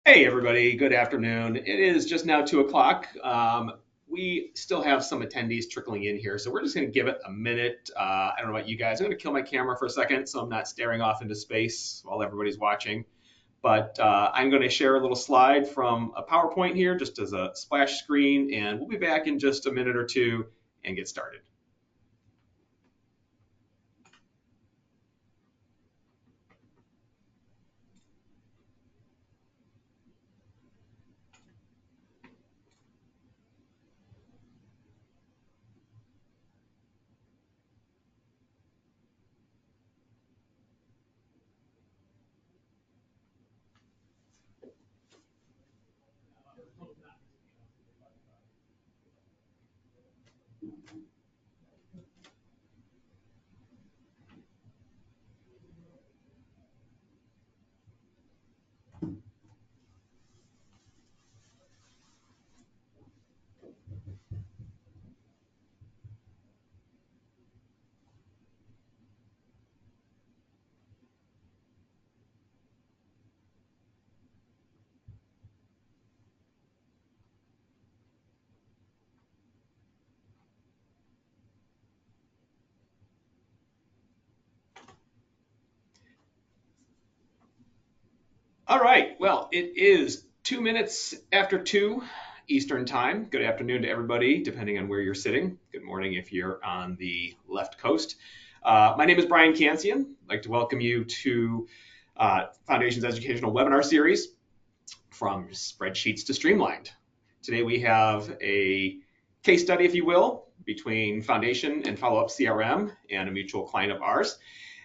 Hey everybody, good afternoon. It is just now 2 o'clock. We still have some attendees trickling in here, so we're just going to give it a minute. I don't know about you guys. I'm going to kill my camera for a second so I'm not staring off into space while everybody's watching. But I'm going to share a little slide from a PowerPoint here just as a splash screen, and we'll be back in just a minute or two and get started. All right, well, it is 2 minutes after 2 Eastern Time. Good afternoon to everybody, depending on where you're sitting. Good morning if you're on the left coast. My name is Brian Cancian. I'd like to welcome you to Foundation's educational webinar series, From Spreadsheets to Streamlined. Today we have a case study, if you will, between Foundation and Followup CRM and a mutual client of ours.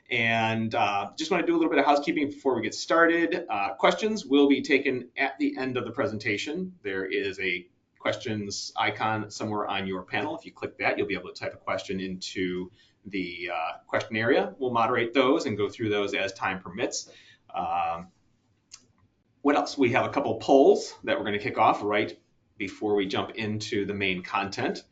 And just want to do a little bit of housekeeping before we get started. Questions will be taken at the end of the presentation. There is a questions icon somewhere on your panel. If you click that, you'll be able to type a question into the question area. We'll moderate those and go through those as time permits. What else? We have a couple polls that we're going to kick off right before we jump into the main content.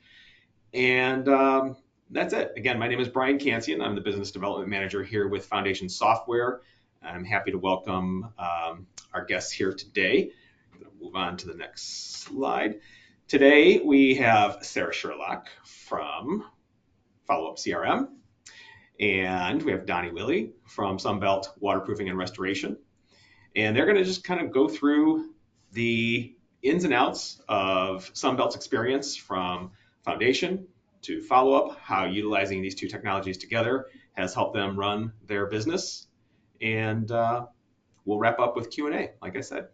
And that's it. Again, my name is Brian Cancian. I'm the Business Development Manager here with Foundation Software. I'm happy to welcome our guests here today. I'm going to move on to the next slide. Today, we have Sarah Sherlock from Followup CRM, and we have Donnie Willie from Sunbelt Waterproofing and Restoration. And they're going to just kind of go through the ins and outs of Sunbelt's experience from Foundation to Followup, how utilizing these two technologies together has helped them run their business. And we'll wrap up with Q&A, like I said.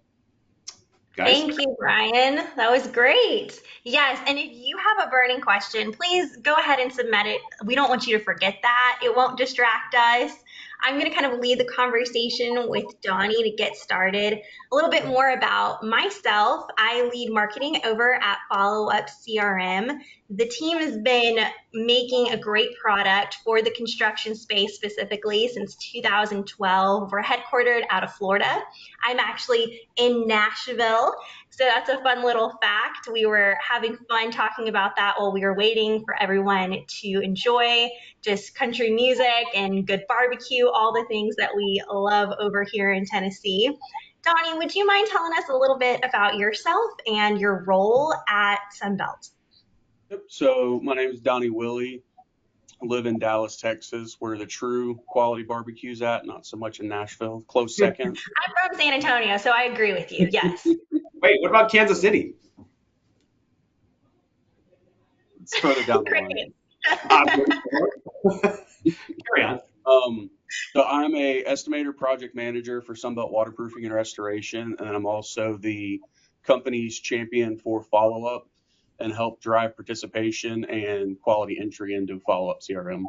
Guys? Thank you, Brian. That was great. Yes, and if you have a burning question, please go ahead and submit it. We don't want you to forget that. It won't distract us. I'm going to kind of lead the conversation with Donnie to get started. A little bit more about myself. I lead marketing over at Followup CRM. The team has been making a great product for the construction space specifically since 2012. We're headquartered out of Florida. I'm actually in Nashville. So that's a fun little fact. We were having fun talking about that while we were waiting for everyone to enjoy just country music and good barbecue, all the things that we love over here in Tennessee. Donnie, would you mind telling us a little bit about yourself and your role at Sunbelt? Yep. So my name is Donnie Willie. I live in Dallas, Texas, where the true quality barbecue's at, not so much in Nashville. Close second. I'm from San Antonio, so I agree with you. Yes. Wait, what about Kansas City? It's further down the line. Carry on. So I'm a estimator project manager for Sunbelt Waterproofing and Restoration, and I'm also the company's champion for Followup and help drive participation and quality entry into Followup CRM.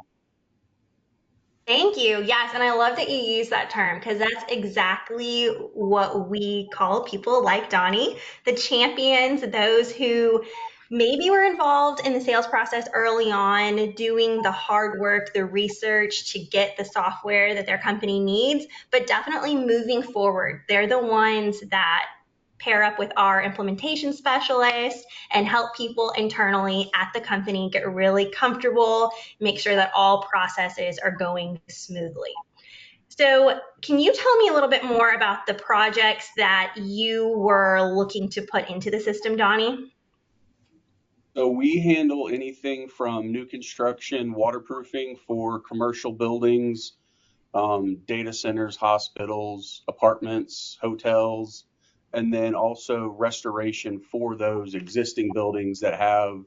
Thank you. Yes, and I love that you use that term because that's exactly what we call people like Donnie, the champions, those who maybe were involved in the sales process early on, doing the hard work, the research to get the software that their company needs, but definitely moving forward. They're the ones that pair up with our implementation specialists and help people internally at the company get really comfortable, make sure that all processes are going smoothly. So can you tell me a little bit more about the projects that you were looking to put into the system, Donnie? So we handle anything from new construction, waterproofing for commercial buildings, data centers, hospitals, apartments, hotels, and then also restoration for those existing buildings that have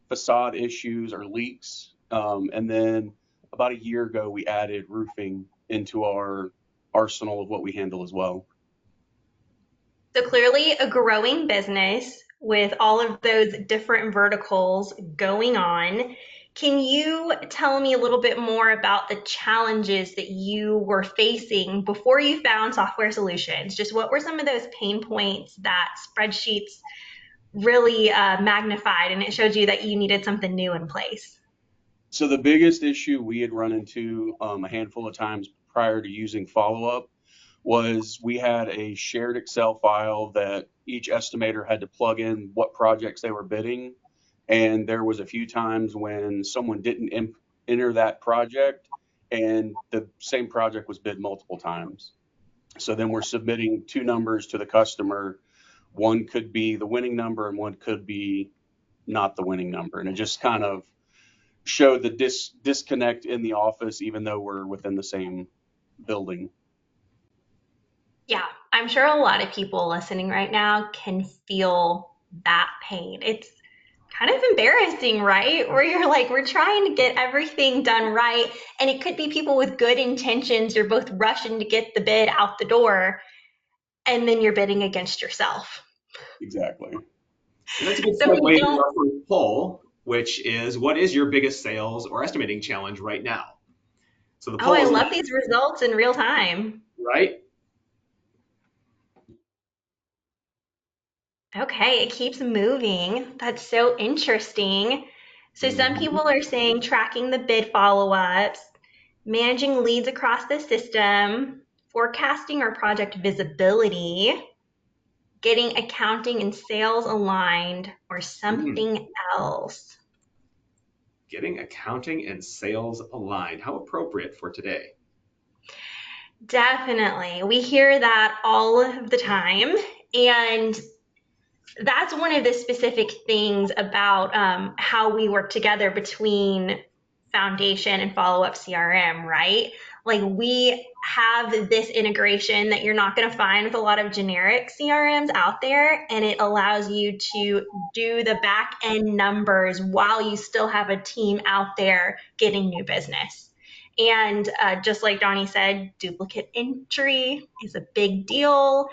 facade issues or leaks. And then about a year ago, we added roofing into our arsenal of what we handle as well. So clearly a growing business with all of those different verticals going on. Can you tell me a little bit more about the challenges that you were facing before you found software solutions? Just what were some of those pain points that spreadsheets really magnified and it showed you that you needed something new in place? So the biggest issue we had run into a handful of times prior to using Followup was we had a shared Excel file that each estimator had to plug in what projects they were bidding. And there was a few times when someone didn't enter that project and the same project was bid multiple times. So then we're submitting two numbers to the customer. One could be the winning number and one could be not the winning number. And it just kind of showed the disconnect in the office, even though we're within the same building. Yeah, I'm sure a lot of people listening right now can feel that pain. It's kind of embarrassing, right? Where you're like, we're trying to get everything done right. And it could be people with good intentions. You're both rushing to get the bid out the door, and then you're bidding against yourself. Exactly. And that's a good So when segue you to don't, our first poll, which is what is your biggest sales or estimating challenge right now? So the oh, poll I is love these results in real time. right. Okay, it keeps moving. That's so interesting. So some Mhm. people are saying tracking the bid follow-ups, managing leads across the system, forecasting or project visibility, getting accounting and sales aligned, or Hmm. something else. Getting accounting and sales aligned. How appropriate for today. Definitely. We hear that all of the time. And that's one of the specific things about how we work together between Foundation and Followup CRM, right? Like we have this integration that you're not going to find with a lot of generic CRMs out there, and it allows you to do the back end numbers while you still have a team out there getting new business. And just like Donnie said, duplicate entry is a big deal.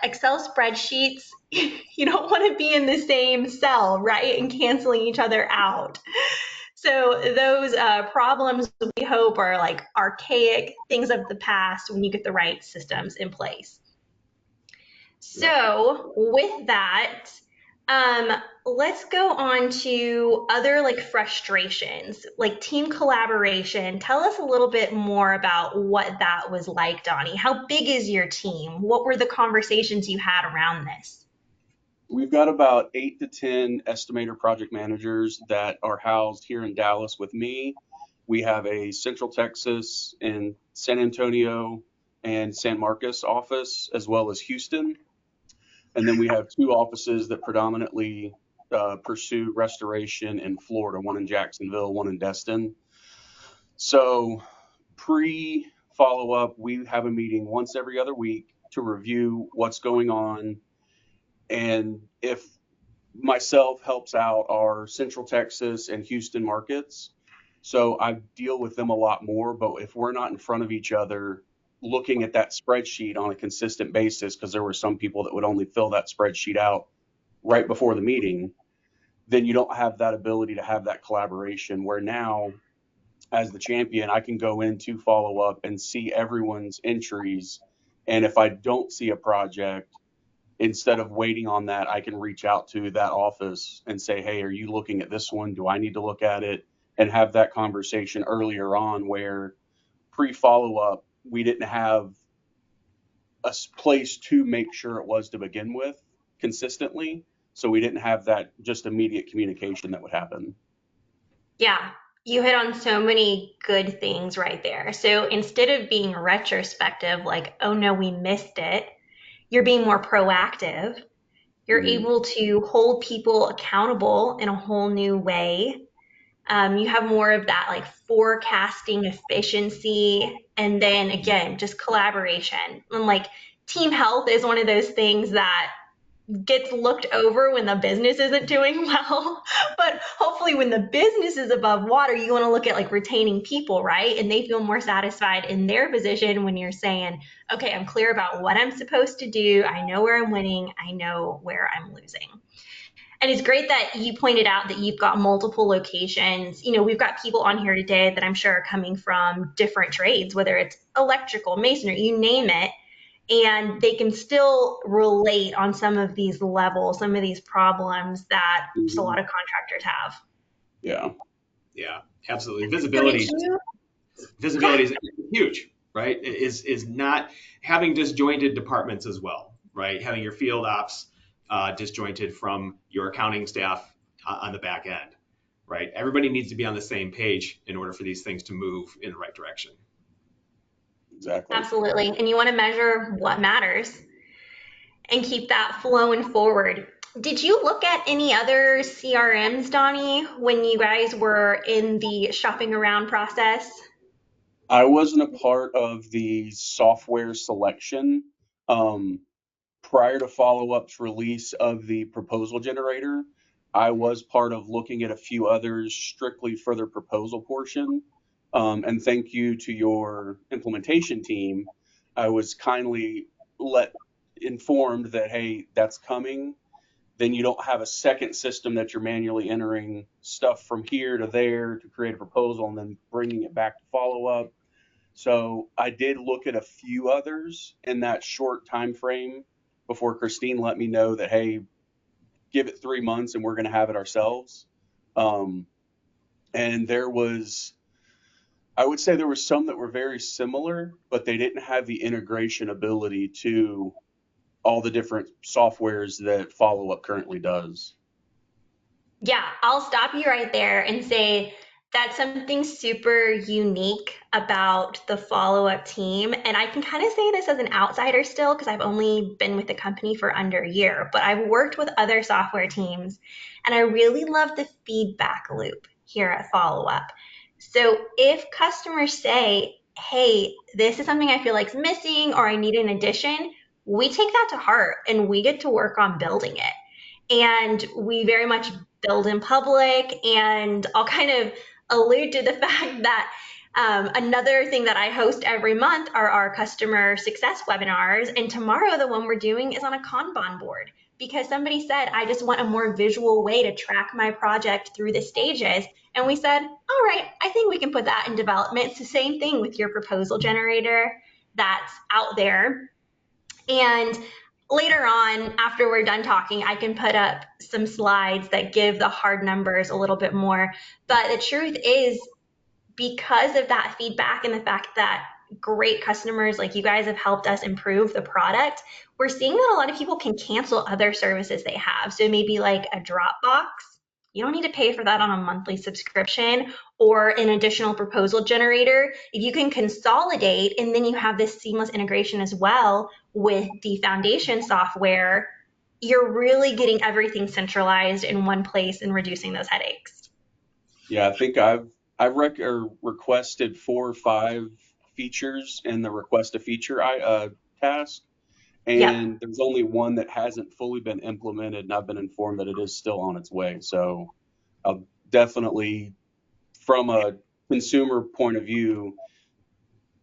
Excel spreadsheets, you don't want to be in the same cell, right? And canceling each other out. So those problems we hope are like archaic things of the past when you get the right systems in place. Yep. So with that, um, let's go on to other like frustrations, like team collaboration. Tell us a little bit more about what that was like, Donnie. How big is your team? What were the conversations you had around this? We've got about 8 to 10 estimator project managers that are housed here in Dallas with me. We have a Central Texas and San Antonio and San Marcos office, as well as Houston. And then we have two offices that predominantly pursue restoration in Florida, one in Jacksonville, one in Destin. So pre follow up, we have a meeting once every other week to review what's going on. And if myself helps out our Central Texas and Houston markets. So I deal with them a lot more, but if we're not in front of each other looking at that spreadsheet on a consistent basis, because there were some people that would only fill that spreadsheet out right before the meeting, then you don't have that ability to have that collaboration where now as the champion, I can go into follow up and see everyone's entries. And if I don't see a project, instead of waiting on that, I can reach out to that office and say, hey, are you looking at this one? Do I need to look at it? And have that conversation earlier on where pre follow up, we didn't have a place to make sure it was to begin with consistently. So we didn't have that just immediate communication that would happen. Yeah, You hit on so many good things right there. So instead of being retrospective, like, oh no, we missed it, you're being more proactive. You're Mhm. able to hold people accountable in a whole new way. You have more of that like forecasting efficiency. And then again, just collaboration. And like team health is one of those things that gets looked over when the business isn't doing well. But hopefully, when the business is above water, you want to look at like retaining people, right? And they feel more satisfied in their position when you're saying, okay, I'm clear about what I'm supposed to do. I know where I'm winning. I know where I'm losing. And it's great that you pointed out that you've got multiple locations. You know, we've got people on here today that I'm sure are coming from different trades, whether it's electrical, masonry, you name it, and they can still relate on some of these levels, some of these problems that just a Mhm. lot of contractors have. Yeah. Yeah, absolutely. So did you? Visibility is huge, right? Is not having disjointed departments as well, right? Having your field ops disjointed from your accounting staff on the back end, right? Everybody needs to be on the same page in order for these things to move in the right direction. Exactly. Absolutely. And you want to measure what matters and keep that flowing forward. Did you look at any other CRMs, Donnie, when you guys were in the shopping around process? I wasn't a part of the software selection. Um, Prior to Follow-up's release of the proposal generator, I was part of looking at a few others strictly for their proposal portion. And thank you to your implementation team. I was kindly let informed that, hey, that's coming. Then you don't have a second system that you're manually entering stuff from here to there to create a proposal and then bringing it back to Follow-up. So I did look at a few others in that short time frame before Christine let me know that, hey, give it 3 months and we're going to have it ourselves. Um, and I would say there were some that were very similar, but they didn't have the integration ability to all the different softwares that Follow Up currently does. Yeah, I'll stop you right there and say that's something super unique about the follow-up team. And I can kind of say this as an outsider still because I've only been with the company for under a year, but I've worked with other software teams and I really love the feedback loop here at Follow-up. So if customers say, hey, this is something I feel like is missing or I need an addition, we take that to heart and we get to work on building it. And we very much build in public. And I'll kind of allude to the fact that another thing that I host every month are our customer success webinars. And tomorrow, the one we're doing is on a Kanban board because somebody said, I just want a more visual way to track my project through the stages. And we said, all right, I think we can put that in development. It's the same thing with your proposal generator that's out there. And later on, after we're done talking, I can put up some slides that give the hard numbers a little bit more. But the truth is, because of that feedback and the fact that great customers like you guys have helped us improve the product, we're seeing that a lot of people can cancel other services they have. So maybe like a Dropbox, you don't need to pay for that on a monthly subscription or an additional proposal generator. If you can consolidate and then you have this seamless integration as well with the foundation software, you're really getting everything centralized in one place and reducing those headaches. Yeah, I think I've requested 4 or 5 features in the request a feature task, Yep. and there's only one that hasn't fully been implemented, and I've been informed that it is still on its way. So I'll definitely, from a consumer point of view,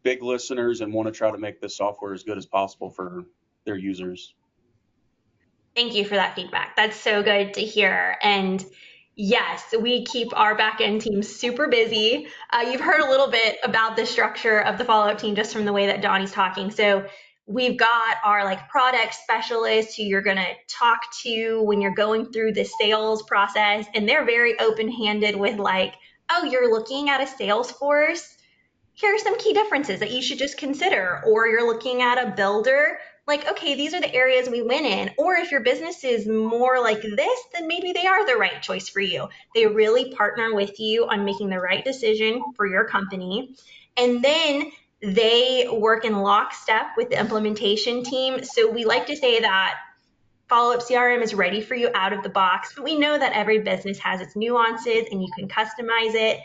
big listeners and want to try to make this software as good as possible for their users. Thank you for that feedback. That's so good to hear. And yes, we keep our back end team super busy. You've heard a little bit about the structure of the follow-up team just from the way that Donnie's talking. So we've got our like product specialists who you're going to talk to when you're going through the sales process. And they're very open-handed with like, oh, you're looking at a Salesforce. Here are some key differences that you should just consider. Or you're looking at a builder. like, okay, these are the areas we win in. Or if your business is more like this, then maybe they are the right choice for you. They really partner with you on making the right decision for your company. And then they work in lockstep with the implementation team. So we like to say that Followup CRM is ready for you out of the box, but we know that every business has its nuances and you can customize it.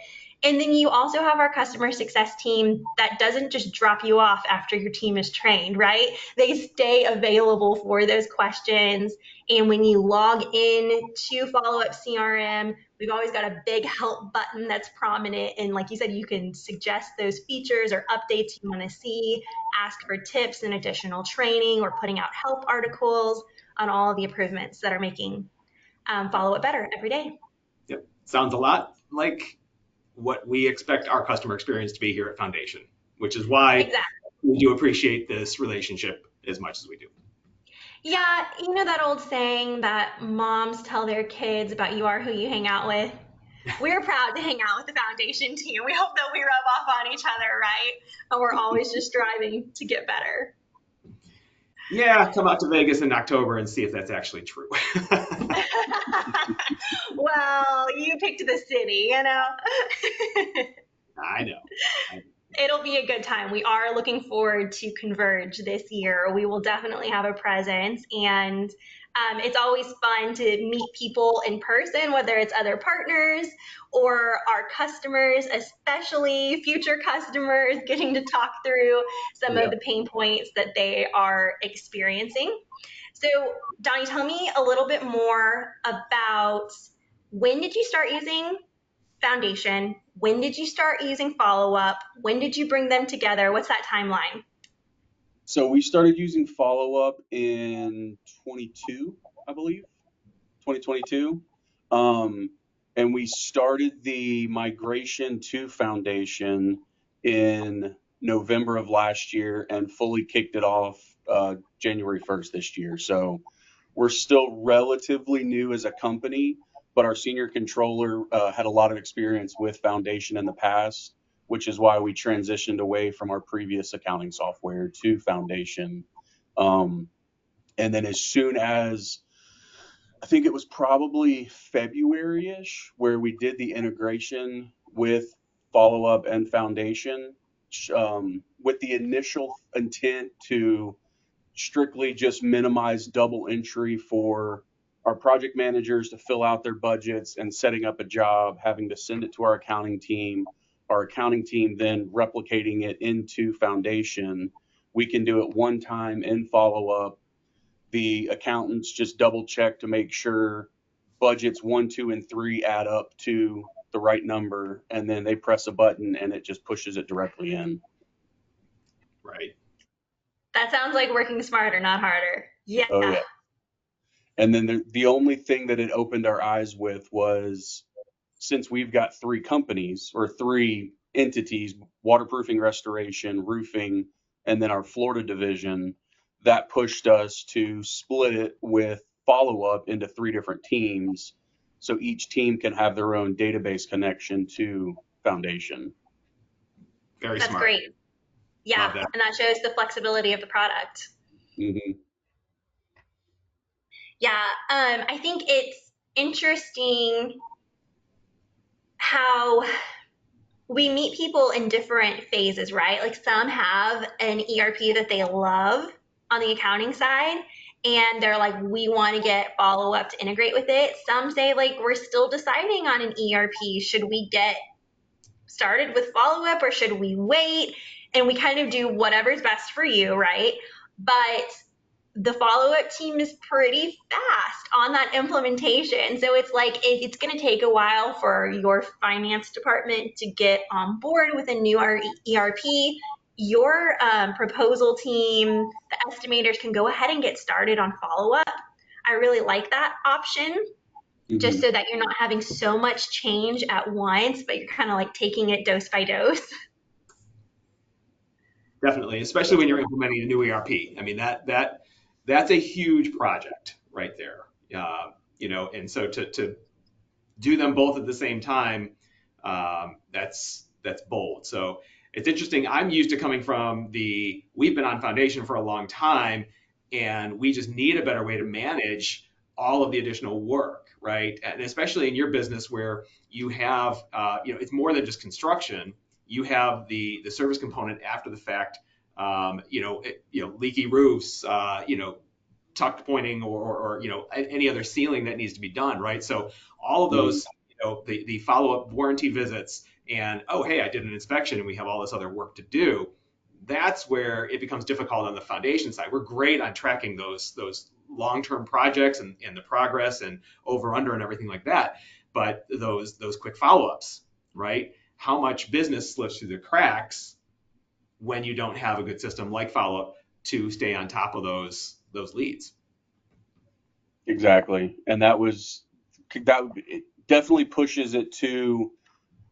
And then you also have our customer success team that doesn't just drop you off after your team is trained, right? They stay available for those questions. And when you log in to Followup CRM, we've always got a big help button that's prominent. And like you said, you can suggest those features or updates you want to see, ask for tips and additional training, or putting out help articles on all of the improvements that are making Followup better every day. Yep. Sounds a lot like what we expect our customer experience to be here at Foundation, which is why Exactly. we do appreciate this relationship as much as we do. Yeah, you know that old saying that moms tell their kids about you are who you hang out with? We're proud to hang out with the Foundation team. We hope that we rub off on each other, right? And we're always just striving to get better. Yeah, come out to Vegas in October and see if that's actually true. Well, you picked the city, you know? I know. It'll be a good time. We are looking forward to Converge this year. We will definitely have a presence, and it's always fun to meet people in person, whether it's other partners or our customers, especially future customers, getting to talk through some of the pain points that they are experiencing. So, Donnie, tell me a little bit more about when did you start using Foundation? When did you start using Followup? When did you bring them together? What's that timeline? So we started using Followup in 22, I believe, 2022. And we started the migration to Foundation in November of last year and fully kicked it off January 1st this year. So we're still relatively new as a company, but our senior controller had a lot of experience with Foundation in the past, which is why we transitioned away from our previous accounting software to Foundation. And then as soon as, I think it was probably February-ish, where we did the integration with Followup and Foundation, with the initial intent to strictly just minimize double entry for our project managers to fill out their budgets and setting up a job, having to send it to our accounting team then replicating it into Foundation. We can do it one time in Followup. The accountants just double check to make sure budgets 1, 2, and 3 add up to the right number, and then they press a button and it just pushes it directly in. Right. That sounds like working smarter, not harder. Yeah. Oh, yeah. And then the only thing that it opened our eyes with was, since we've got 3 companies or 3 entities, waterproofing, restoration, roofing, and then our Florida division, that pushed us to split it with Followup into 3 different teams. So each team can have their own database connection to Foundation. Very That's smart. great. Yeah, and that shows the flexibility of the product. Mm-hmm. Yeah, I think it's interesting how we meet people in different phases, right? Like some have an ERP that they love on the accounting side, and they're like, we want to get Followup to integrate with it. Some say, like, we're still deciding on an ERP. Should we get started with Followup or should we wait? And we kind of do whatever's best for you, right? But the Followup team is pretty fast on that implementation. So it's like it's going to take a while for your finance department to get on board with a new ERP. Your proposal team, the estimators can go ahead and get started on Followup. I really like that option. Just so that you're not having so much change at once, but you're kind of like taking it dose by dose. Definitely, especially when you're implementing a new ERP. I mean, that's a huge project right there. And so to do them both at the same time, that's bold. So it's interesting. I'm used to coming from we've been on Foundation for a long time, and we just need a better way to manage all of the additional work, right? And especially in your business where you have, it's more than just construction. You have the service component after the fact, leaky roofs, tuck pointing or any other sealing that needs to be done, right? So all of those, the follow-up warranty visits and, oh, hey, I did an inspection and we have all this other work to do. That's where it becomes difficult on the foundation side. We're great on tracking those long-term projects and the progress and over under and everything like that. But those quick follow-ups, right? How much business slips through the cracks when you don't have a good system like follow-up to stay on top of those leads. Exactly. And it definitely pushes it to,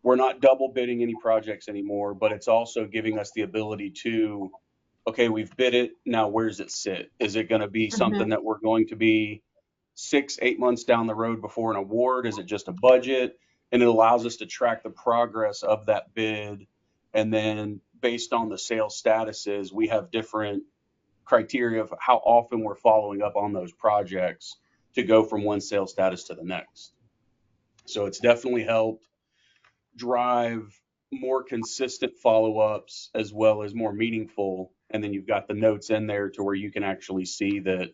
we're not double bidding any projects anymore, but it's also giving us the ability to, okay, we've bid it. Now, where does it sit? Is it going to be something that we're going to be 6-8 months down the road before an award? Is it just a budget? And it allows us to track the progress of that bid. And then based on the sales statuses, we have different criteria of how often we're following up on those projects to go from one sales status to the next. So it's definitely helped drive more consistent follow-ups as well as more meaningful. And then you've got the notes in there to where you can actually see that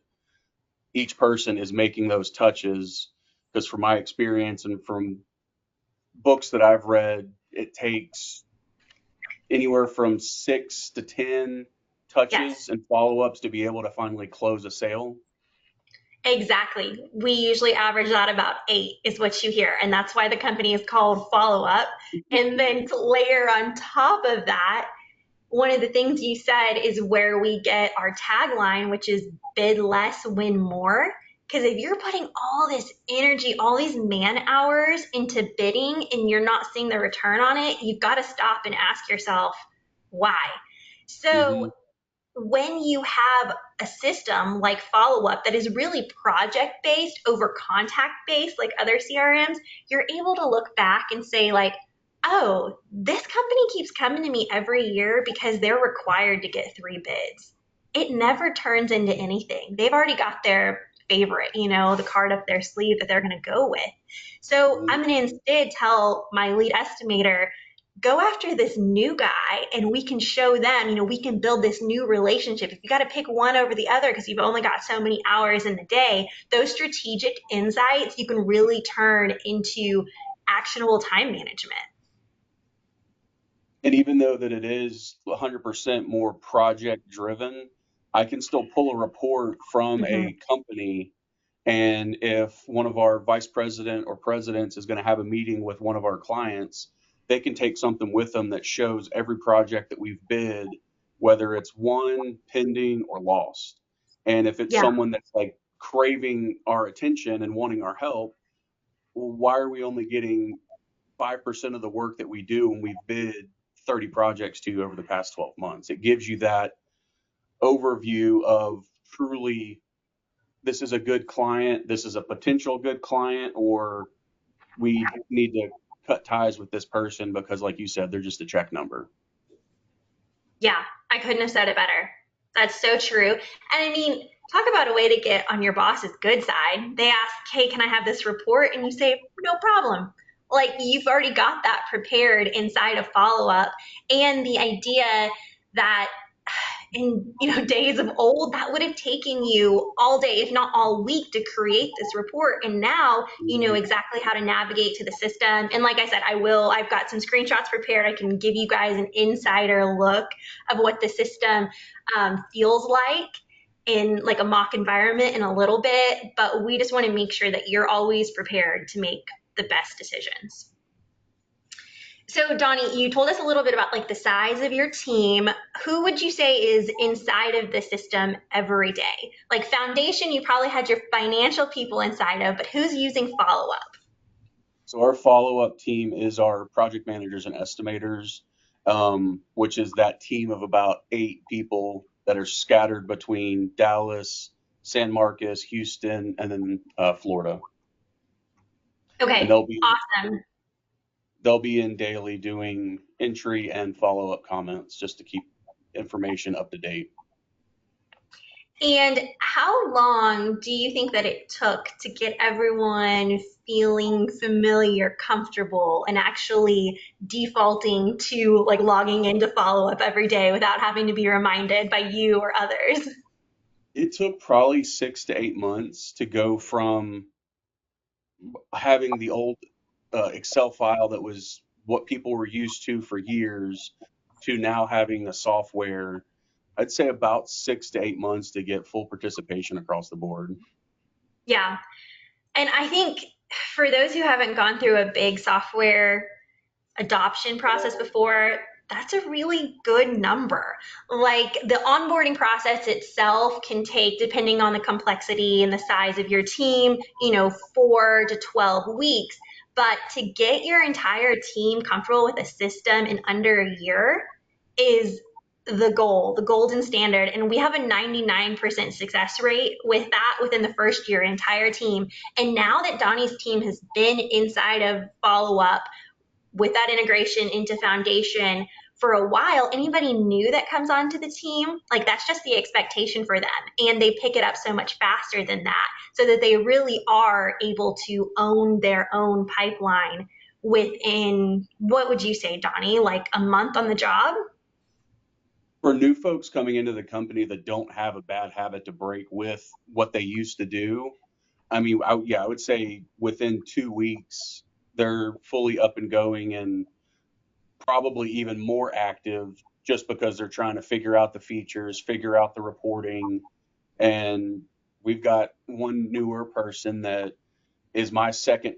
each person is making those touches. Because from my experience and from books that I've read, it takes anywhere from 6 to 10 touches and follow-ups to be able to finally close a sale. Exactly. We usually average out about 8 is what you hear. And that's why the company is called Followup. And then to layer on top of that, one of the things you said is where we get our tagline, which is bid less, win more. Because if you're putting all this energy, all these man hours into bidding and you're not seeing the return on it, you've got to stop and ask yourself, why? So when you have a system like Followup that is really project-based over contact-based like other CRMs, you're able to look back and say like, oh, this company keeps coming to me every year because they're required to get 3 bids. It never turns into anything. They've already got their favorite, the card up their sleeve that they're going to go with. So I'm going to instead tell my lead estimator, go after this new guy and we can show them, we can build this new relationship. If you got to pick one over the other because you've only got so many hours in the day, those strategic insights you can really turn into actionable time management. And even though that it is 100% more project driven, I can still pull a report from a company. And if one of our vice president or presidents is going to have a meeting with one of our clients, they can take something with them that shows every project that we've bid, whether it's won, pending, or lost. And if it's someone that's like craving our attention and wanting our help, well, why are we only getting 5% of the work that we do when we've bid 30 projects to over the past 12 months? It gives you that overview of truly, this is a good client, this is a potential good client, or we need to cut ties with this person because, like you said, they're just a check number. Yeah, I couldn't have said it better. That's so true. And I mean, talk about a way to get on your boss's good side. They ask, hey, can I have this report? And you say, no problem. Like you've already got that prepared inside of Followup. And the idea that in days of old, that would have taken you all day, if not all week, to create this report. And now you know exactly how to navigate to the system. And like I said, I've got some screenshots prepared. I can give you guys an insider look of what the system feels like in like a mock environment in a little bit. But we just want to make sure that you're always prepared to make the best decisions. So Donnie, you told us a little bit about like the size of your team. Who would you say is inside of the system every day? Like foundation, you probably had your financial people inside of, but who's using Followup? So our follow-up team is our project managers and estimators, which is that team of about 8 people that are scattered between Dallas, San Marcos, Houston, and then Florida. Okay, and they'll be awesome. they'll be in daily doing entry and follow-up comments just to keep information up to date. And how long do you think that it took to get everyone feeling familiar, comfortable, and actually defaulting to like logging into Followup every day without having to be reminded by you or others? It took probably 6 to 8 months to go from having the old Excel file that was what people were used to for years to now having the software. I'd say about 6 to 8 months to get full participation across the board. Yeah. And I think for those who haven't gone through a big software adoption process before, that's a really good number. Like the onboarding process itself can take, depending on the complexity and the size of your team, 4 to 12 weeks. But to get your entire team comfortable with a system in under a year is the goal, the golden standard. And we have a 99% success rate with that within the first year, entire team. And now that Donnie's team has been inside of Followup with that integration into Foundation for a while, anybody new that comes onto the team, like that's just the expectation for them. And they pick it up so much faster than that, so that they really are able to own their own pipeline within, what would you say, Donnie, like a month on the job? For new folks coming into the company that don't have a bad habit to break with what they used to do, I mean, I would say within 2 weeks, they're fully up and going and probably even more active just because they're trying to figure out the features, figure out the reporting. And we've got one newer person that is my second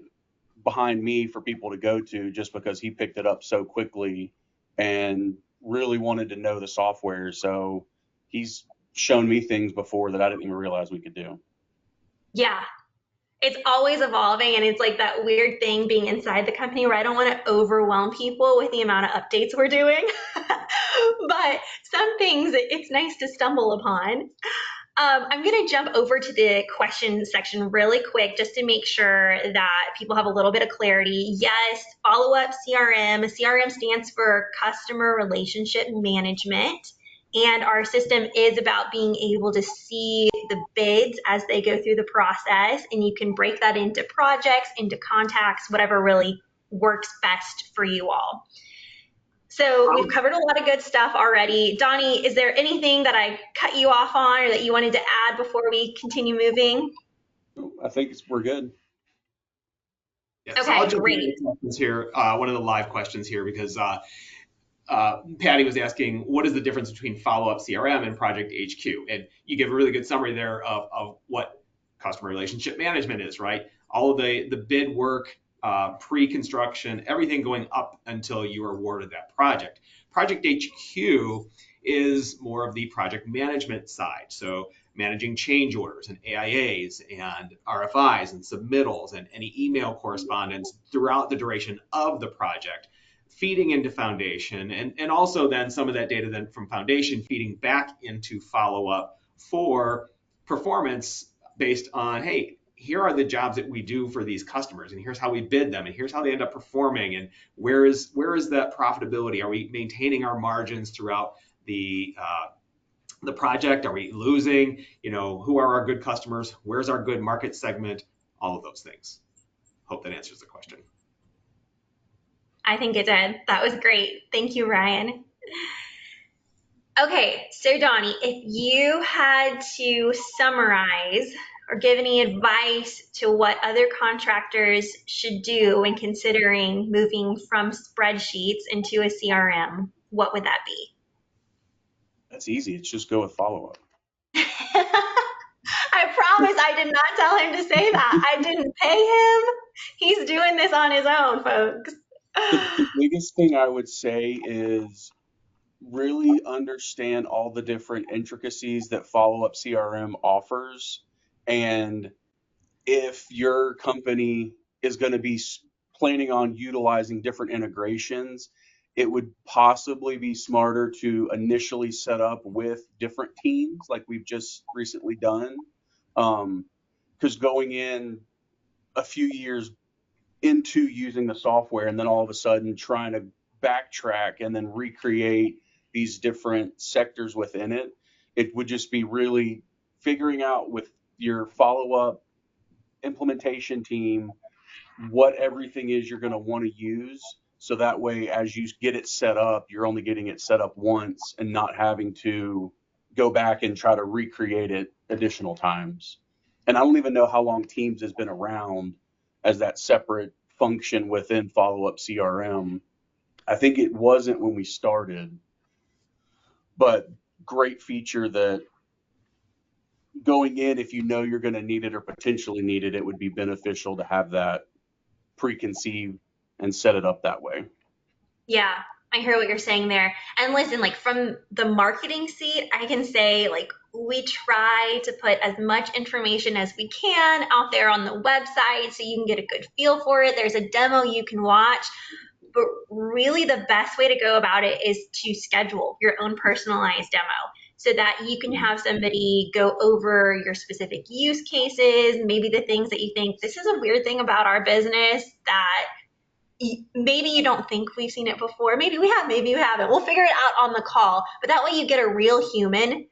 behind me for people to go to just because he picked it up so quickly and really wanted to know the software. So he's shown me things before that I didn't even realize we could do. Yeah, it's always evolving, and it's like that weird thing being inside the company where I don't want to overwhelm people with the amount of updates we're doing. But some things it's nice to stumble upon. I'm going to jump over to the question section really quick just to make sure that people have a little bit of clarity. Yes, Followup CRM. CRM stands for Customer Relationship Management. And our system is about being able to see the bids as they go through the process. And you can break that into projects, into contacts, whatever really works best for you all. So we've covered a lot of good stuff already. Donnie, is there anything that I cut you off on or that you wanted to add before we continue moving? I think we're good. Yeah, so I'll Okay, jump into great. the questions here, one of the live questions here, because Patty was asking, what is the difference between Followup CRM and Project HQ? And you give a really good summary there of what customer relationship management is, right? All of the bid work, pre-construction, everything going up until you are awarded that project. Project HQ is more of the project management side. So managing change orders and AIAs and RFIs and submittals and any email correspondence throughout the duration of the project, feeding into Foundation, and also then some of that data then from Foundation feeding back into Followup for performance based on, hey, here are the jobs that we do for these customers, and here's how we bid them, and here's how they end up performing, and where is that profitability? Are we maintaining our margins throughout the project? Are we losing? Who are our good customers? Where's our good market segment? All of those things. Hope that answers the question. I think it did. That was great. Thank you, Ryan. Okay, so Donnie, if you had to summarize or give any advice to what other contractors should do when considering moving from spreadsheets into a CRM, what would that be? That's easy. It's just go with Followup. I promise I did not tell him to say that. I didn't pay him. He's doing this on his own, folks. The biggest thing I would say is really understand all the different intricacies that Followup CRM offers. And if your company is going to be planning on utilizing different integrations, it would possibly be smarter to initially set up with different teams like we've just recently done. Because going in a few years into using the software and then all of a sudden trying to backtrack and then recreate these different sectors within it, it would just be really figuring out with your follow-up implementation team what everything is you're going to want to use. So that way, as you get it set up, you're only getting it set up once and not having to go back and try to recreate it additional times. And I don't even know how long Teams has been around as that separate function within Followup CRM. I think it wasn't when we started, but great feature that going in, if you know you're going to need it or potentially need it, it would be beneficial to have that preconceived and set it up that way. Yeah, I hear what you're saying there. And listen, like from the marketing seat, I can say like we try to put as much information as we can out there on the website so you can get a good feel for it. There's a demo you can watch. But really the best way to go about it is to schedule your own personalized demo so that you can have somebody go over your specific use cases, maybe the things that you think, this is a weird thing about our business that maybe you don't think we've seen it before. Maybe we have, maybe you haven't. We'll figure it out on the call. But that way you get a real human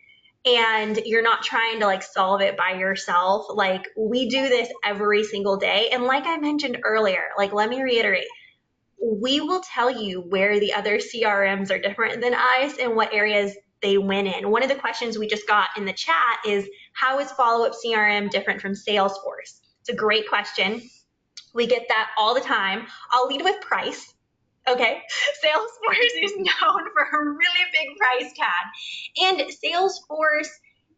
and you're not trying to like solve it by yourself. Like we do this every single day. And like I mentioned earlier, like let me reiterate, we will tell you where the other CRMs are different than us and what areas they win in. One of the questions we just got in the chat is, how is Followup CRM different from Salesforce? It's a great question. We get that all the time. I'll lead with price. Okay, Salesforce is known for a really big price tag. And Salesforce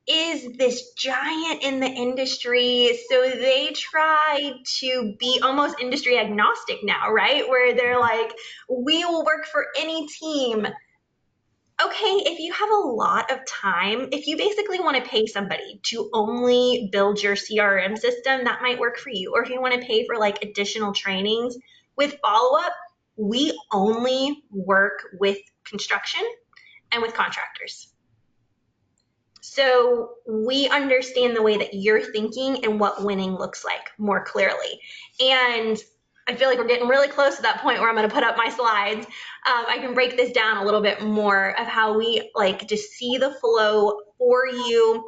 is this giant in the industry, so they try to be almost industry agnostic now, right? Where they're like, we will work for any team. Okay, if you have a lot of time, if you basically want to pay somebody to only build your CRM system, that might work for you. Or if you want to pay for like additional trainings, with Followup, we only work with construction and with contractors. So we understand the way that you're thinking and what winning looks like more clearly. And I feel like we're getting really close to that point where I'm going to put up my slides. I can break this down a little bit more of how we like just see the flow for you.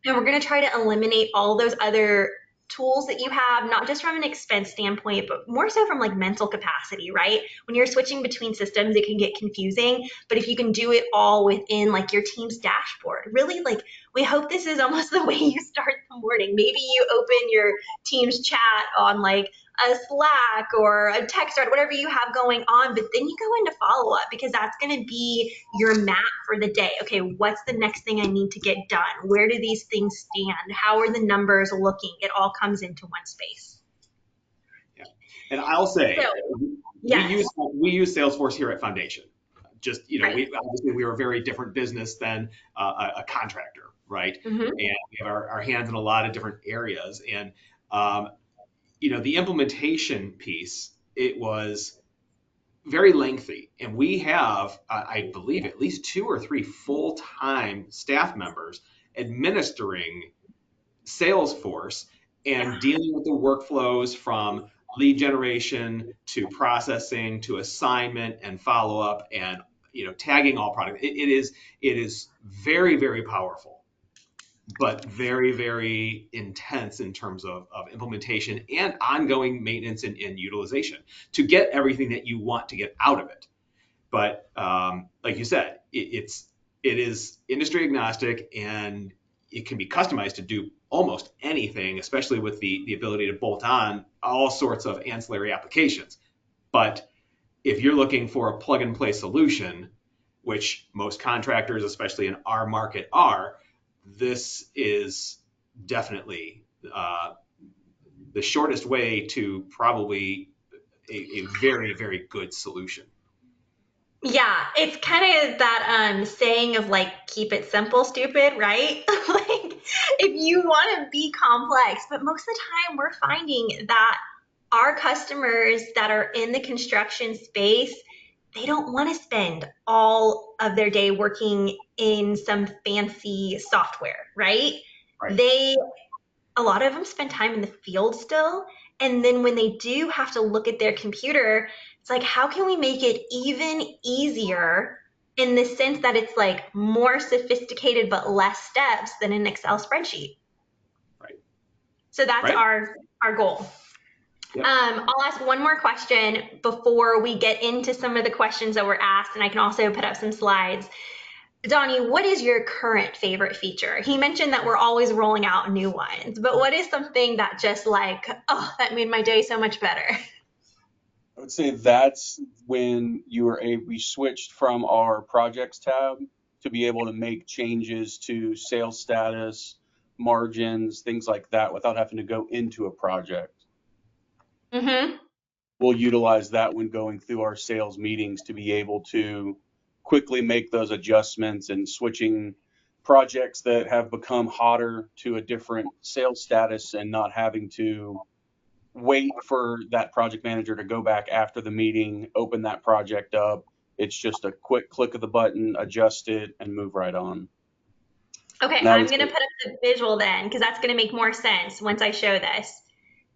And we're going to try to eliminate all those other tools that you have, not just from an expense standpoint, but more so from like mental capacity, right? When you're switching between systems, it can get confusing, but if you can do it all within like your team's dashboard, really like we hope this is almost the way you start the morning. Maybe you open your team's chat on like a Slack or a text thread, whatever you have going on, but then you go into Followup because that's going to be your map for the day. Okay, what's the next thing I need to get done? Where do these things stand? How are the numbers looking? It all comes into one space. Yeah. And I'll say, so, yes. we use Salesforce here at Foundation. Just, right. we are a very different business than a contractor, right? Mm-hmm. And we have our hands in a lot of different areas. And the implementation piece, it was very lengthy. And we have, I believe, at least 2 or 3 full-time staff members administering Salesforce and dealing with the workflows from lead generation to processing to assignment and follow-up and tagging all products. It is very, very powerful, but very, very intense in terms of implementation and ongoing maintenance and utilization to get everything that you want to get out of it. But like you said, it is industry agnostic and it can be customized to do almost anything, especially with the ability to bolt on all sorts of ancillary applications. But if you're looking for a plug and play solution, which most contractors, especially in our market, are, this is definitely the shortest way to probably a very, very good solution. Yeah, it's kind of that saying of like, keep it simple, stupid, right? Like, if you want to be complex, but most of the time we're finding that our customers that are in the construction space, they don't want to spend all of their day working in some fancy software, right? A lot of them spend time in the field still. And then when they do have to look at their computer, it's like, how can we make it even easier in the sense that it's like more sophisticated but less steps than an Excel spreadsheet. Right. So that's Right. our goal. Yep. I'll ask one more question before we get into some of the questions that were asked, and I can also put up some slides. Donnie, what is your current favorite feature? He mentioned that we're always rolling out new ones, but what is something that just like, oh, that made my day so much better? I would say that's when we switched from our projects tab to be able to make changes to sales status, margins, things like that without having to go into a project. Mm-hmm. We'll utilize that when going through our sales meetings to be able to quickly make those adjustments and switching projects that have become hotter to a different sales status and not having to wait for that project manager to go back after the meeting, open that project up. It's just a quick click of the button, adjust it, and move right on. Okay, I'm going to put up the visual then because that's going to make more sense once I show this.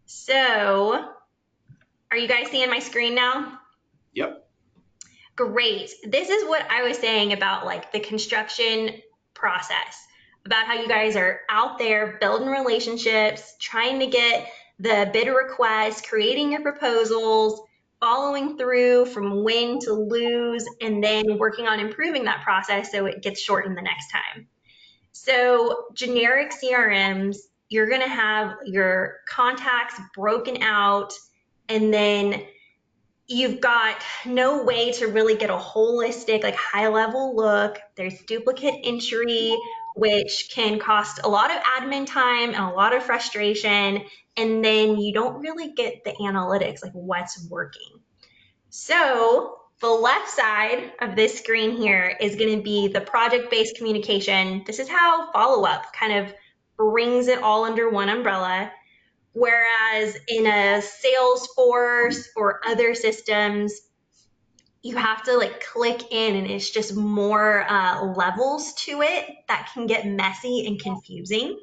So, are you guys seeing my screen now? Yep. Great. This is what I was saying about like the construction process, about how you guys are out there building relationships, trying to get the bid request, creating your proposals, following through from win to lose, and then working on improving that process so it gets shortened the next time. So generic CRMs, you're going to have your contacts broken out, and then you've got no way to really get a holistic, like high level look. There's duplicate entry, which can cost a lot of admin time and a lot of frustration. And then you don't really get the analytics, like what's working. So the left side of this screen here is going to be the project-based communication. This is how Followup kind of brings it all under one umbrella. Whereas in a Salesforce or other systems, you have to like click in and it's just more levels to it that can get messy and confusing.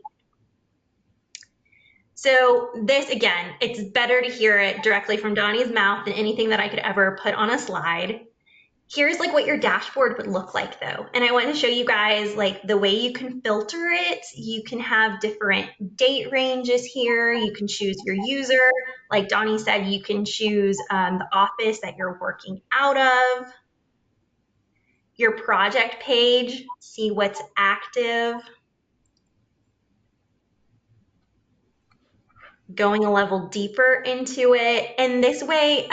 So this, again, it's better to hear it directly from Donnie's mouth than anything that I could ever put on a slide. Here's like what your dashboard would look like though. And I want to show you guys like the way you can filter it. You can have different date ranges here. You can choose your user. Like Donnie said, you can choose the office that you're working out of. Your project page, see what's active. Going a level deeper into it. And this way,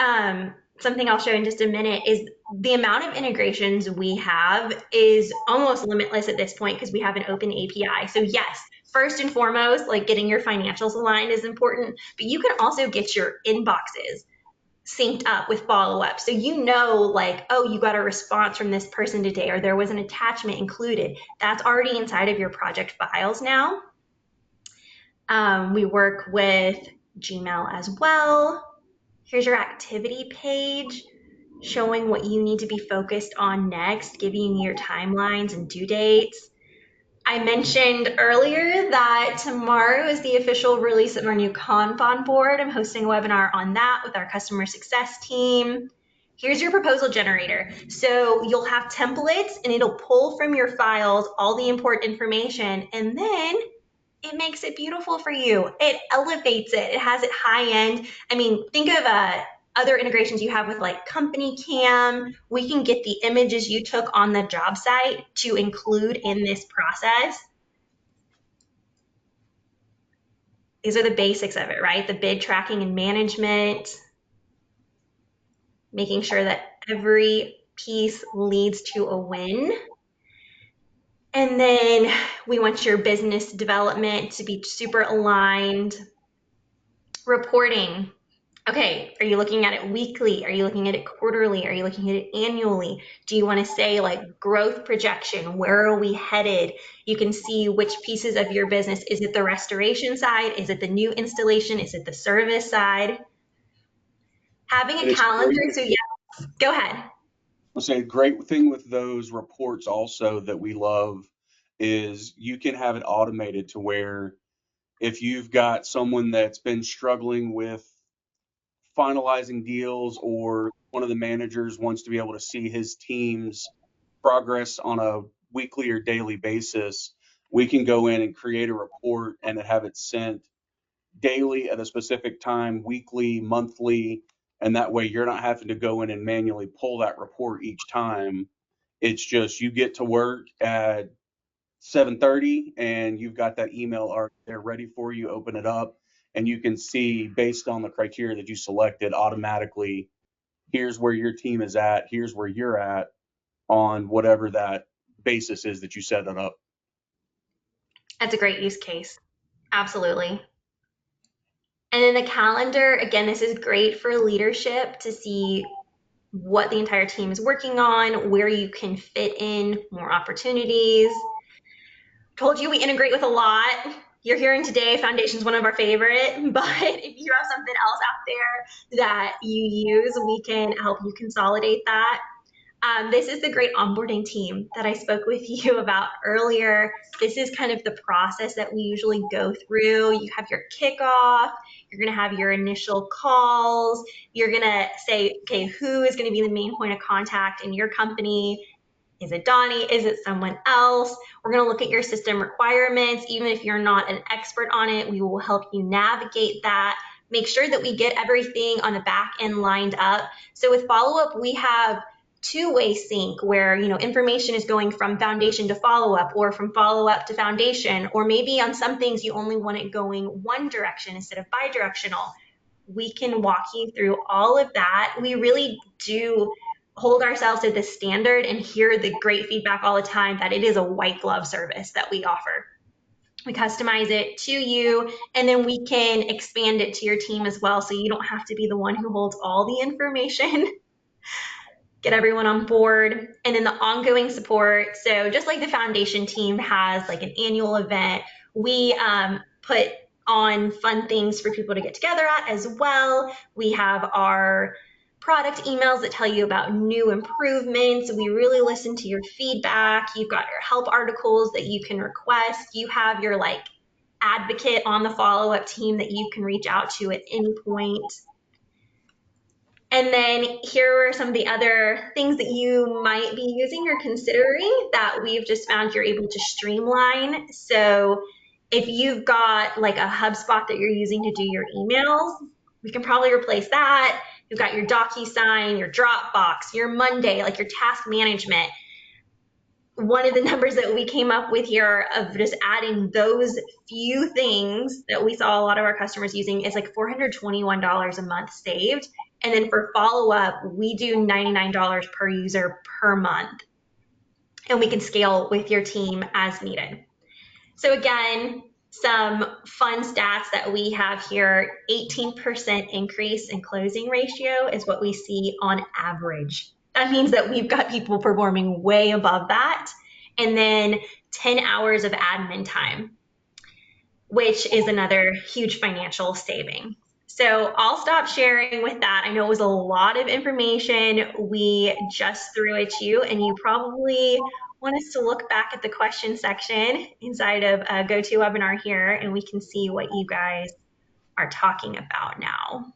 something I'll show in just a minute is the amount of integrations we have is almost limitless at this point because we have an open API. So yes, first and foremost, like getting your financials aligned is important, but you can also get your inboxes synced up with Followup. So you know, like, oh, you got a response from this person today, or there was an attachment included. That's already inside of your project files now. We work with Gmail as well. Here's your activity page showing what you need to be focused on next, giving you your timelines and due dates. I mentioned earlier that tomorrow is the official release of our new Kanban board. I'm hosting a webinar on that with our customer success team. Here's your proposal generator. So you'll have templates and it'll pull from your files all the important information, and then it makes it beautiful for you. It elevates it. It has it high end. I mean, think of other integrations you have with like Company Cam. We can get the images you took on the job site to include in this process. These are the basics of it, right? The bid tracking and management, making sure that every piece leads to a win. And then we want your business development to be super aligned. Reporting. Okay, are you looking at it weekly? Are you looking at it quarterly? Are you looking at it annually? Do you want to say like growth projection? Where are we headed? You can see which pieces of your business. Is it the restoration side? Is it the new installation? Is it the service side? Having a calendar, so yeah, go ahead. I'll say a great thing with those reports also that we love is you can have it automated to where if you've got someone that's been struggling with finalizing deals, or one of the managers wants to be able to see his team's progress on a weekly or daily basis, we can go in and create a report and have it sent daily at a specific time, weekly, monthly, and that way you're not having to go in and manually pull that report each time. It's just you get to work at 7:30 and you've got that email already there ready for you, open it up, and you can see based on the criteria that you selected automatically, here's where your team is at, here's where you're at on whatever that basis is that you set it up. That's a great use case. Absolutely. And then the calendar, again, this is great for leadership to see what the entire team is working on, where you can fit in more opportunities. Told you we integrate with a lot. You're hearing today, Foundation's one of our favorite, but if you have something else out there that you use, we can help you consolidate that. This is the great onboarding team that I spoke with you about earlier. This is kind of the process that we usually go through. You have your kickoff, you're going to have your initial calls, you're going to say, okay, who is going to be the main point of contact in your company? Is it Donnie? Is it someone else? We're going to look at your system requirements. Even if you're not an expert on it, we will help you navigate that. Make sure that we get everything on the back end lined up. So with Followup, we have two-way sync where, you know, information is going from Foundation to Followup or from Followup to Foundation, or maybe on some things you only want it going one direction instead of bi-directional. We can walk you through all of that. We really do hold ourselves to the standard and hear the great feedback all the time that it is a white glove service that we offer. We customize it to you, and then we can expand it to your team as well, so you don't have to be the one who holds all the information. Get everyone on board. And then the ongoing support. So just like the Foundation team has like an annual event, we put on fun things for people to get together at as well. We have our product emails that tell you about new improvements. We really listen to your feedback. You've got your help articles that you can request. You have your like advocate on the Followup team that you can reach out to at any point. And then here are some of the other things that you might be using or considering that we've just found you're able to streamline. So if you've got like a HubSpot that you're using to do your emails, we can probably replace that. You've got your DocuSign, your Dropbox, your Monday, like your task management. One of the numbers that we came up with here of just adding those few things that we saw a lot of our customers using is like $421 a month saved. And then for Followup, we do $99 per user per month. And we can scale with your team as needed. So again, some fun stats that we have here, 18% increase in closing ratio is what we see on average. That means that we've got people performing way above that. And then 10 hours of admin time, which is another huge financial saving. So I'll stop sharing with that. I know it was a lot of information we just threw at you, and you probably want us to look back at the question section inside of GoToWebinar here, and we can see what you guys are talking about now.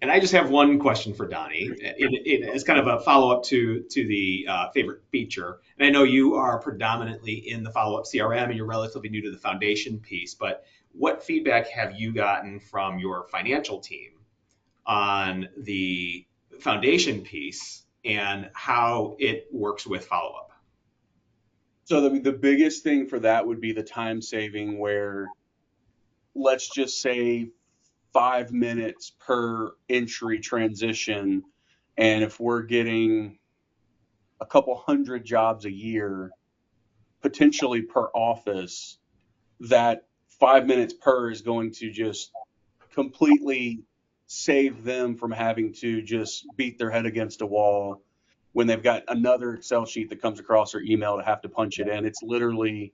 And I just have one question for Donnie. It's kind of a follow-up to the favorite feature. And I know you are predominantly in the Followup CRM and you're relatively new to the Foundation piece, but what feedback have you gotten from your financial team on the Foundation piece and how it works with Followup? So the biggest thing for that would be the time saving, where let's just say 5 minutes per entry transition. And if we're getting a couple hundred jobs a year, potentially per office, that 5 minutes per is going to just completely save them from having to just beat their head against a wall when they've got another Excel sheet that comes across their email to have to punch it in. It's literally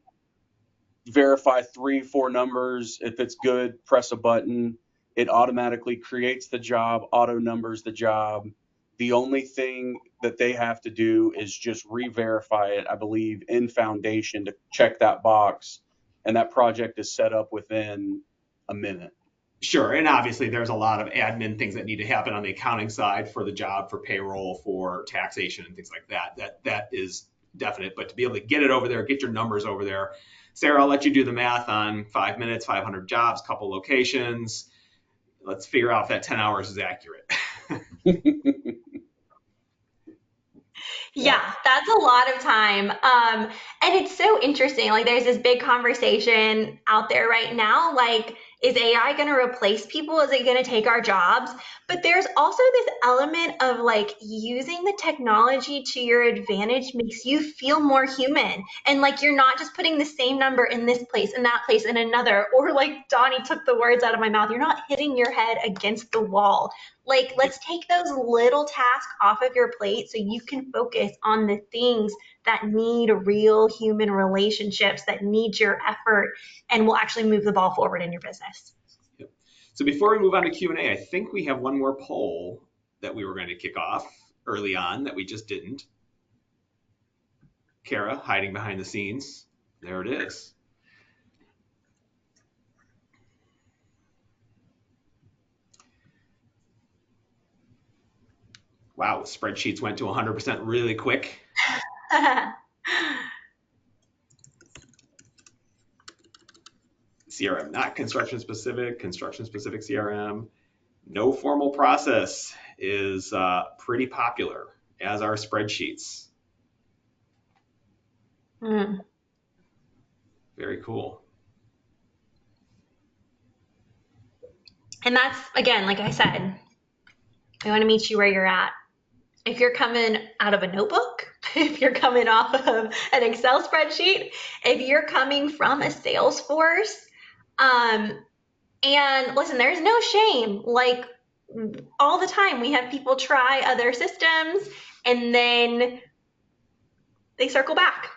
verify 3-4 numbers. If it's good, press a button. It automatically creates the job, auto numbers the job. The only thing that they have to do is just re-verify it, I believe, in Foundation to check that box. And that project is set up within a minute. Sure, and obviously there's a lot of admin things that need to happen on the accounting side for the job, for payroll, for taxation, and things like that. That is definite, but to be able to get it over there, get your numbers over there. Sarah, I'll let you do the math on 5 minutes, 500 jobs, couple locations. Let's figure out if that 10 hours is accurate. Yeah, that's a lot of time. And it's so interesting. Like, there's this big conversation out there right now. Like, is AI going to replace people? Is it going to take our jobs? But there's also this element of like using the technology to your advantage makes you feel more human. And like, you're not just putting the same number in this place and that place and another, or like Donnie took the words out of my mouth. You're not hitting your head against the wall. Like, let's take those little tasks off of your plate so you can focus on the things that need real human relationships, that need your effort, and will actually move the ball forward in your business. Yep. So before we move on to Q&A, I think we have one more poll that we were going to kick off early on that we just didn't. Kara, hiding behind the scenes. There it is. Wow, spreadsheets went to 100% really quick. CRM, not construction specific CRM. No formal process is pretty popular, as are spreadsheets. Very cool. And that's, again, like I said, I want to meet you where you're at. If you're coming out of a notebook, if you're coming off of an Excel spreadsheet, if you're coming from a Salesforce, and listen, there's no shame. Like, all the time we have people try other systems and then they circle back.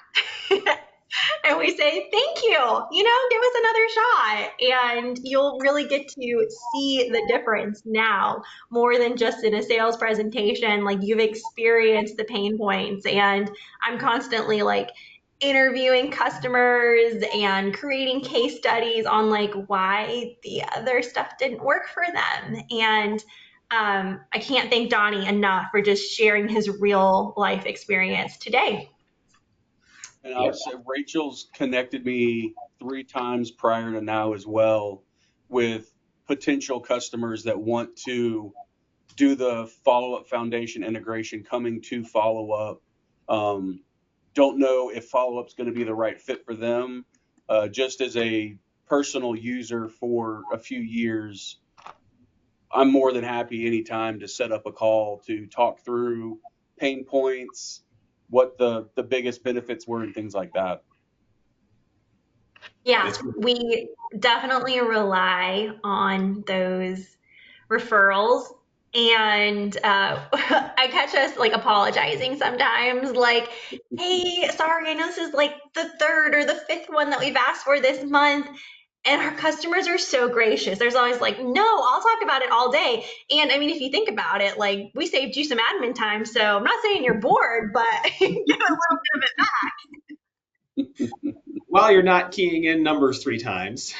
And we say, thank you, give us another shot. And you'll really get to see the difference now more than just in a sales presentation. Like, you've experienced the pain points. And I'm constantly like interviewing customers and creating case studies on like why the other stuff didn't work for them. And I can't thank Donnie enough for just sharing his real life experience today. And I'll say Rachel's connected me 3 times prior to now as well with potential customers that want to do the Followup Foundation integration coming to Followup. Don't know if Followup's going to be the right fit for them. Just as a personal user for a few years, I'm more than happy anytime to set up a call to talk through pain points, what the biggest benefits were, and things like that. Yeah, we definitely rely on those referrals. And I catch us like apologizing sometimes, like, hey, sorry, I know this is like the 3rd or the 5th one that we've asked for this month. And our customers are so gracious. There's always like, no, I'll talk about it all day. And I mean, if you think about it, like, we saved you some admin time. So I'm not saying you're bored, but give a little bit of it back. While you're not keying in numbers 3 times,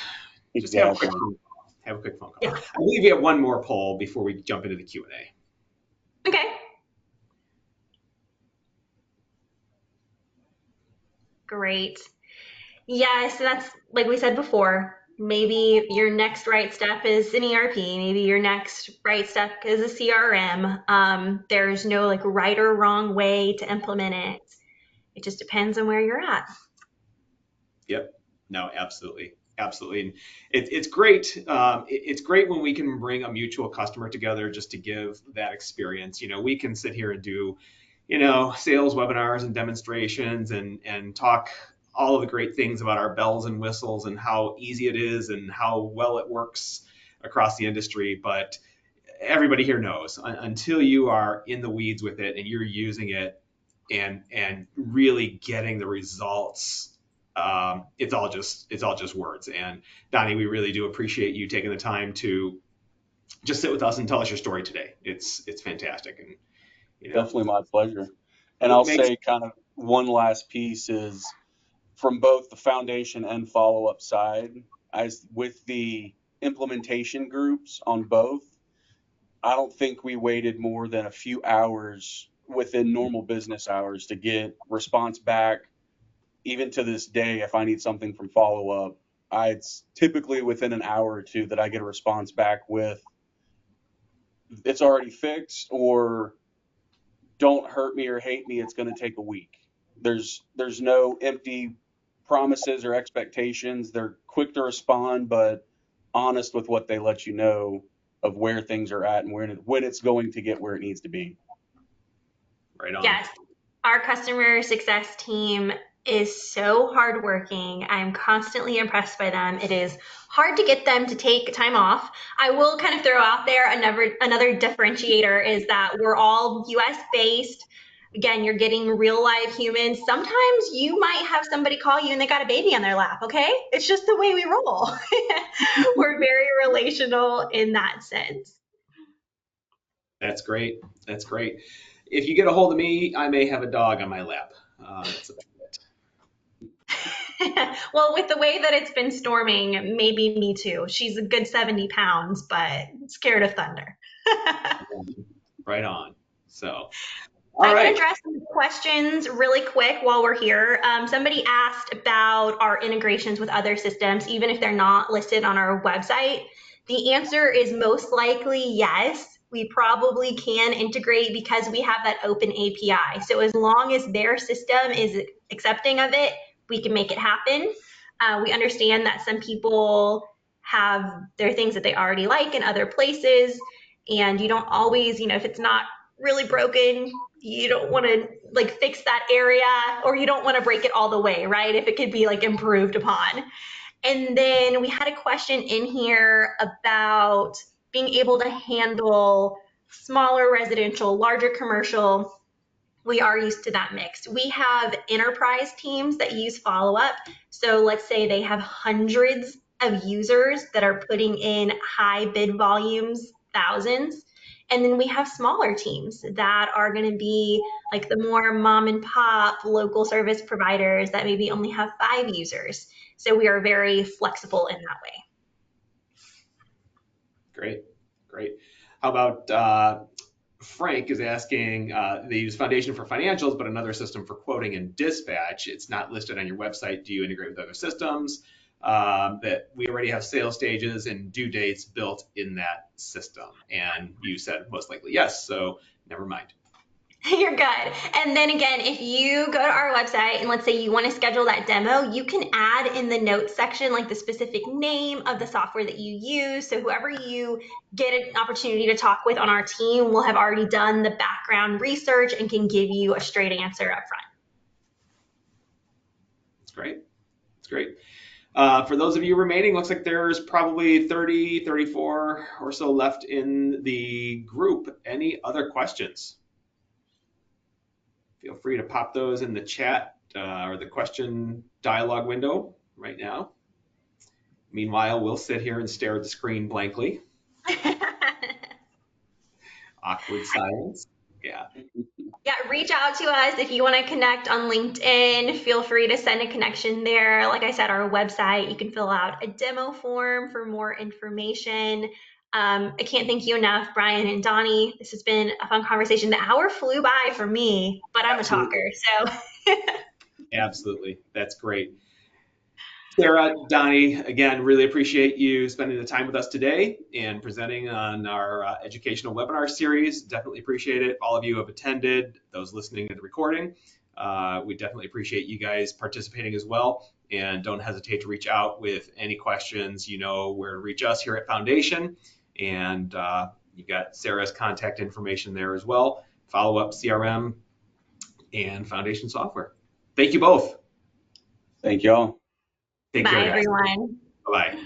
just have a quick phone call. Yeah. I believe we have one more poll before we jump into the Q&A. Okay. Great. Yes, that's like we said before. Maybe your next right step is an ERP. Maybe your next right step is a CRM. There's no like right or wrong way to implement it. It just depends on where you're at. Yep. No, absolutely. Absolutely. And it's great. It's great when we can bring a mutual customer together just to give that experience. We can sit here and do, sales webinars and demonstrations and talk all of the great things about our bells and whistles and how easy it is and how well it works across the industry. But everybody here knows until you are in the weeds with it and you're using it and really getting the results, it's all just words. And Donnie, we really do appreciate you taking the time to just sit with us and tell us your story today. It's fantastic. And definitely my pleasure. And I'll say kind of one last piece is from both the foundation and follow-up side, as with the implementation groups on both, I don't think we waited more than a few hours within normal business hours to get response back. Even to this day, if I need something from Followup, it's typically within an hour or two that I get a response back with it's already fixed, or don't hurt me or hate me, it's going to take a week. There's no empty promises or expectations. They're quick to respond, but honest with what they let you know of where things are at and when it's going to get where it needs to be. Right on. Yes. Our customer success team is so hardworking. I'm constantly impressed by them. It is hard to get them to take time off. I will kind of throw out there another differentiator is that we're all US based. Again, you're getting real live humans. Sometimes you might have somebody call you and they got a baby on their lap, okay? It's just the way we roll. We're very relational in that sense. That's great. That's great. If you get a hold of me, I may have a dog on my lap. That's about it. Well, with the way that it's been storming, maybe me too. She's a good 70 pounds, but scared of thunder. Right on. So, I can address some questions really quick while we're here. Somebody asked about our integrations with other systems, even if they're not listed on our website. The answer is most likely yes. We probably can integrate because we have that open API. So as long as their system is accepting of it, we can make it happen. We understand that some people have their things that they already like in other places, and you don't always, if it's not really broken, you don't want to like fix that area, or you don't want to break it all the way, right? If it could be like improved upon. And then we had a question in here about being able to handle smaller residential, larger commercial. We are used to that mix. We have enterprise teams that use Followup. So let's say they have hundreds of users that are putting in high bid volumes, thousands. And then we have smaller teams that are going to be like the more mom and pop local service providers that maybe only have 5 users. So we are very flexible in that way. Great, great. How about Frank is asking, they use Foundation for financials, but another system for quoting and dispatch. It's not listed on your website. Do you integrate with other systems? That we already have sales stages and due dates built in that system. And you said most likely yes, so never mind. You're good. And then again, if you go to our website and let's say you want to schedule that demo, you can add in the notes section like the specific name of the software that you use. So whoever you get an opportunity to talk with on our team will have already done the background research and can give you a straight answer up front. That's great. That's great. For those of you remaining, looks like there's probably 30, 34 or so left in the group. Any other questions? Feel free to pop those in the chat or the question dialog window right now. Meanwhile, we'll sit here and stare at the screen blankly. Awkward silence. Yeah. Yeah, reach out to us if you want to connect on LinkedIn. Feel free to send a connection there. Like I said, our website, you can fill out a demo form for more information. I can't thank you enough, Brian and Donnie. This has been a fun conversation. The hour flew by for me, but I'm Absolutely. a talker, so. Absolutely. That's great. Sarah, Donnie, again, really appreciate you spending the time with us today and presenting on our educational webinar series. Definitely appreciate it. All of you who have attended, those listening to the recording, we definitely appreciate you guys participating as well. And don't hesitate to reach out with any questions. You know where to reach us here at Foundation. And you've got Sarah's contact information there as well. Followup CRM and Foundation Software. Thank you both. Thank y'all. Take Bye, care, guys. everyone. Bye-bye.